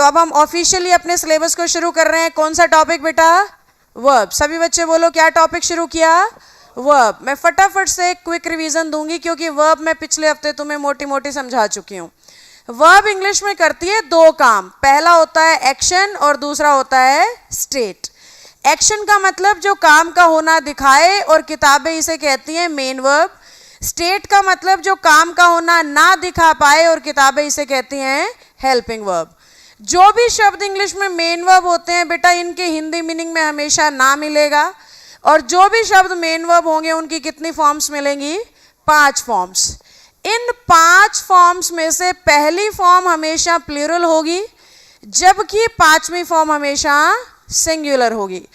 तो अब हम ऑफिशियली अपने सिलेबस को शुरू कर रहे हैं। कौन सा टॉपिक बेटा? वर्ब। सभी बच्चे बोलो क्या टॉपिक शुरू किया? वर्ब। मैं फटाफट से एक क्विक रिवीजन दूंगी क्योंकि वर्ब मैं पिछले हफ्ते तुम्हें मोटी मोटी समझा चुकी हूँ। वर्ब इंग्लिश में करती है दो काम। पहला होता है एक्शन और दूसरा होता है स्टेट। एक्शन का मतलब जो काम का होना दिखाए और किताबें इसे कहती हैं मेन वर्ब। स्टेट का मतलब जो काम का होना ना दिखा पाए और किताबें इसे कहती हैं हेल्पिंग वर्ब। जो भी शब्द इंग्लिश में मेन वर्ब होते हैं बेटा, इनके हिंदी मीनिंग में हमेशा ना मिलेगा, और जो भी शब्द मेन वर्ब होंगे उनकी कितनी फॉर्म्स मिलेंगी? 5 फॉर्म्स। इन 5 फॉर्म्स में से पहली फॉर्म हमेशा प्लूरल होगी, जबकि 5वीं फॉर्म हमेशा सिंगुलर होगी।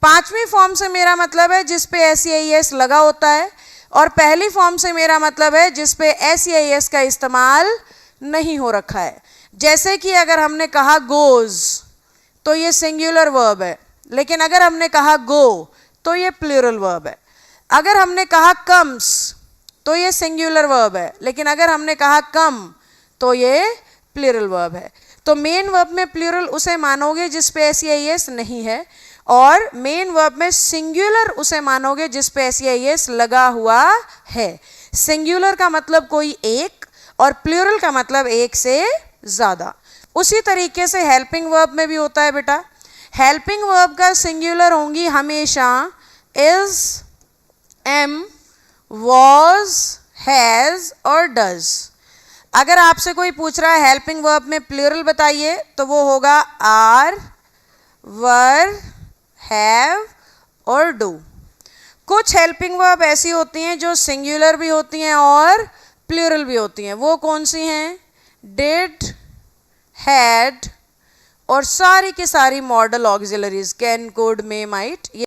5वीं फॉर्म से मेरा मतलब है जिस पे SEIS लगा होता है, और पहली फॉर्म से मेरा मतलब है जिस पे SEIS का इस्तेमाल नहीं हो रखा है। जैसे कि अगर हमने कहा गोज तो ये सिंगुलर वर्ब है, लेकिन अगर हमने कहा गो तो ये प्लूरल वर्ब है। अगर हमने कहा कम्स तो ये सिंगुलर वर्ब है, लेकिन अगर हमने कहा कम तो ये प्लूरल वर्ब है। तो मेन वर्ब में प्लूरल उसे मानोगे जिस पे SEIS नहीं है, और मेन वर्ब में सिंगुलर उसे मानोगे जिस पे SEIS लगा हुआ है। सिंगुलर का मतलब कोई एक, और प्लूरल का मतलब एक से ज्यादा। उसी तरीके से हेल्पिंग वर्ब में भी होता है बेटा। हेल्पिंग वर्ब का सिंगुलर होंगी हमेशा इज, एम, वॉज, हैज और डज। अगर आपसे कोई पूछ रहा है हेल्पिंग वर्ब में प्लूरल बताइए, तो वो होगा आर, वर, हैव और डू। कुछ हेल्पिंग वर्ब ऐसी होती हैं जो सिंगुलर भी होती हैं और प्लूरल भी होती हैं। वो कौन सी हैं? डिड, हैड और सारी की सारी model auxiliaries can, could, may, might.